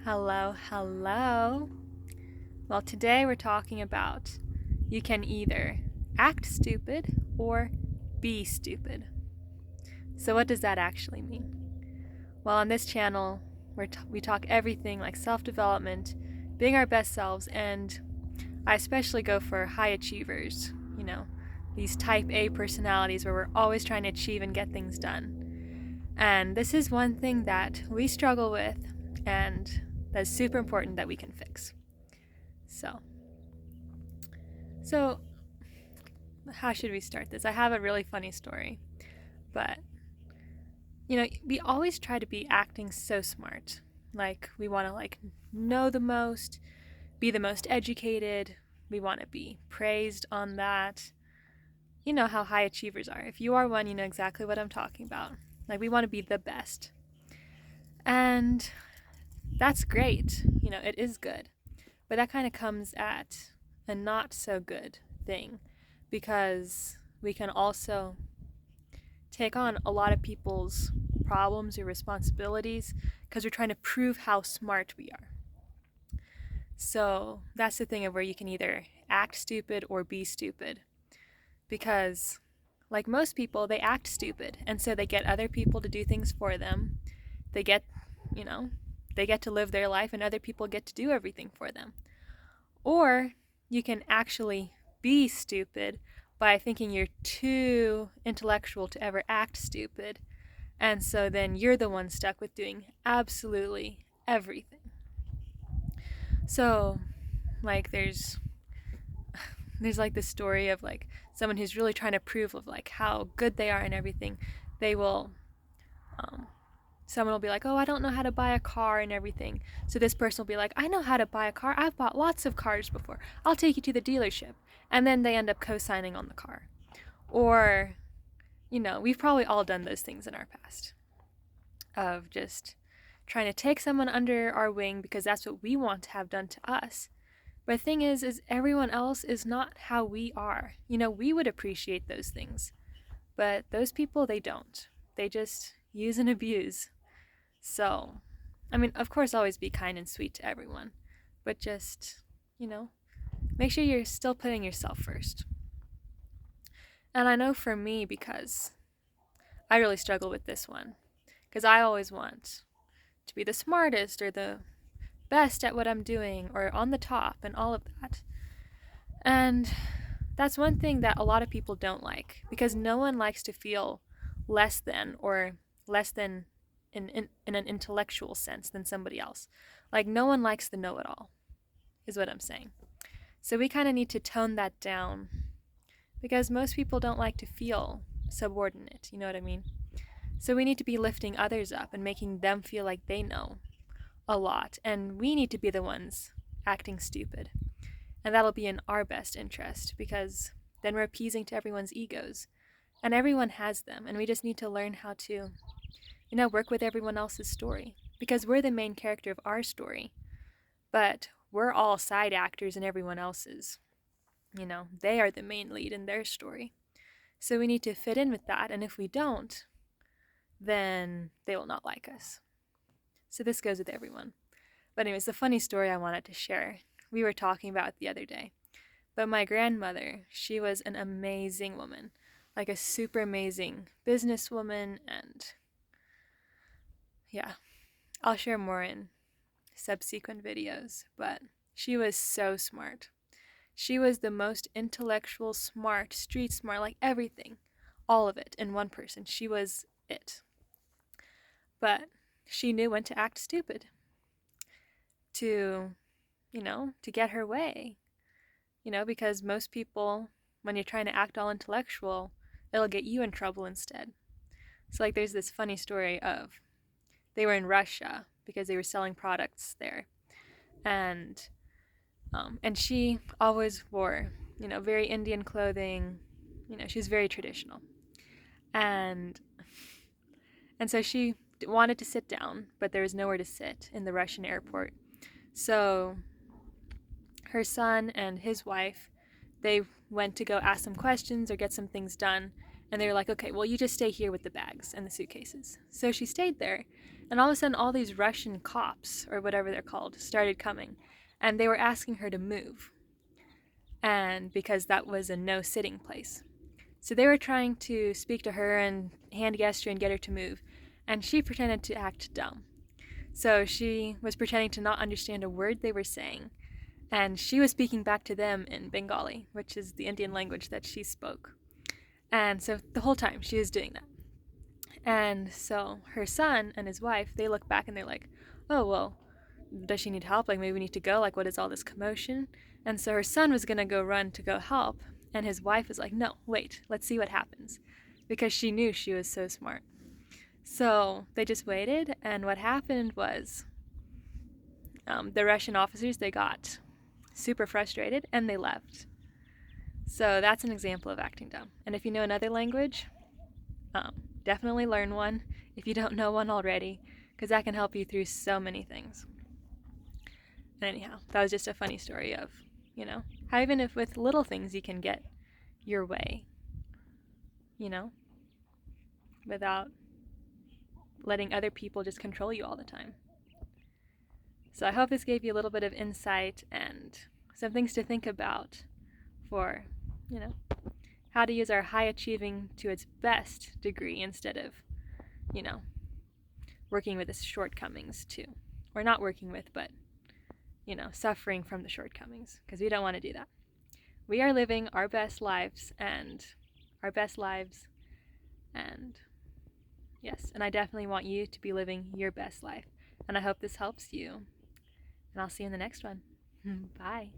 Hello, hello. Well, today we're talking about you can either act stupid or be stupid. So, what does that actually mean? Well, on this channel, we talk everything like self development, being our best selves, and I especially go for high achievers, these type A personalities where we're always trying to achieve and get things done. And this is one thing that we struggle with, and that's super important that we can fix. So, how should we start this? I have a really funny story, but we always try to be acting so smart. Like we want to know the most, be the most educated. We want to be praised on that. You know how high achievers are. If you are one, you know exactly what I'm talking about. Like we want to be the best. And that's great. It is good. But that kind of comes at a not so good thing because we can also take on a lot of people's problems or responsibilities because we're trying to prove how smart we are. So that's the thing of where you can either act stupid or be stupid. Because, like most people, they act stupid, and so they get other people to do things for them. They get to live their life, and other people get to do everything for them. Or you can actually be stupid by thinking you're too intellectual to ever act stupid, and so then you're the one stuck with doing absolutely everything. So, there's like this story of someone who's really trying to prove of how good they are and everything. They will someone will be like, oh, I don't know how to buy a car and everything. So this person will be like, I know how to buy a car. I've bought lots of cars before. I'll take you to the dealership. And then they end up co-signing on the car. Or, we've probably all done those things in our past of just trying to take someone under our wing because that's what we want to have done to us. But the thing is everyone else is not how we are. We would appreciate those things. But those people, they don't. They just use and abuse. So, of course, always be kind and sweet to everyone. But just, make sure you're still putting yourself first. And I know for me, because I really struggle with this one. Because I always want to be the smartest or the best at what I'm doing or on the top and all of that. And that's one thing that a lot of people don't like because no one likes to feel less than or less than in an intellectual sense than somebody else. Like no one likes the know-it-all is what I'm saying. So we kind of need to tone that down because most people don't like to feel subordinate, you know what I mean? So we need to be lifting others up and making them feel like they know a lot, and we need to be the ones acting stupid. And that'll be in our best interest because then we're appeasing to everyone's egos. And everyone has them, and we just need to learn how to, work with everyone else's story because we're the main character of our story. But we're all side actors in everyone else's. They are the main lead in their story. So we need to fit in with that, and if we don't, then they will not like us. So this goes with everyone. But anyways, the funny story I wanted to share, we were talking about it the other day. But my grandmother, she was an amazing woman, like a super amazing businesswoman, and yeah, I'll share more in subsequent videos, but she was so smart. She was the most intellectual, smart, street smart, like everything, all of it in one person. She was it. But she knew when to act stupid to get her way. Because most people, when you're trying to act all intellectual, it'll get you in trouble instead. So there's this funny story of they were in Russia because they were selling products there. And she always wore, very Indian clothing. She was very traditional. And so she wanted to sit down, but there was nowhere to sit in the Russian airport. So her son and his wife, they went to go ask some questions or get some things done, And they were like, okay, well, you just stay here with the bags and the suitcases. So she stayed there. And all of a sudden, all these Russian cops, or whatever they're called, started coming. And they were asking her to move. And because that was a no sitting place. So they were trying to speak to her and hand gesture and get her to move. And she pretended to act dumb. So she was pretending to not understand a word they were saying. And she was speaking back to them in Bengali, which is the Indian language that she spoke. And so the whole time she was doing that. And so her son and his wife, they look back and they're like, oh, well, does she need help? Like, maybe we need to go. Like, what is all this commotion? And so her son was going to go run to go help. And his wife was like, no, wait, let's see what happens. Because she knew she was so smart. So they just waited. And what happened was the Russian officers, they got super frustrated and they left. So that's an example of acting dumb. And if you know another language, definitely learn one if you don't know one already, because that can help you through so many things. And anyhow, that was just a funny story of, how even if with little things you can get your way, without letting other people just control you all the time. So I hope this gave you a little bit of insight and some things to think about for, how to use our high achieving to its best degree instead of, working with its shortcomings too. Or not working with, but, suffering from the shortcomings, because we don't want to do that. We are living our best lives, and yes, and I definitely want you to be living your best life. And I hope this helps you. And I'll see you in the next one. Bye.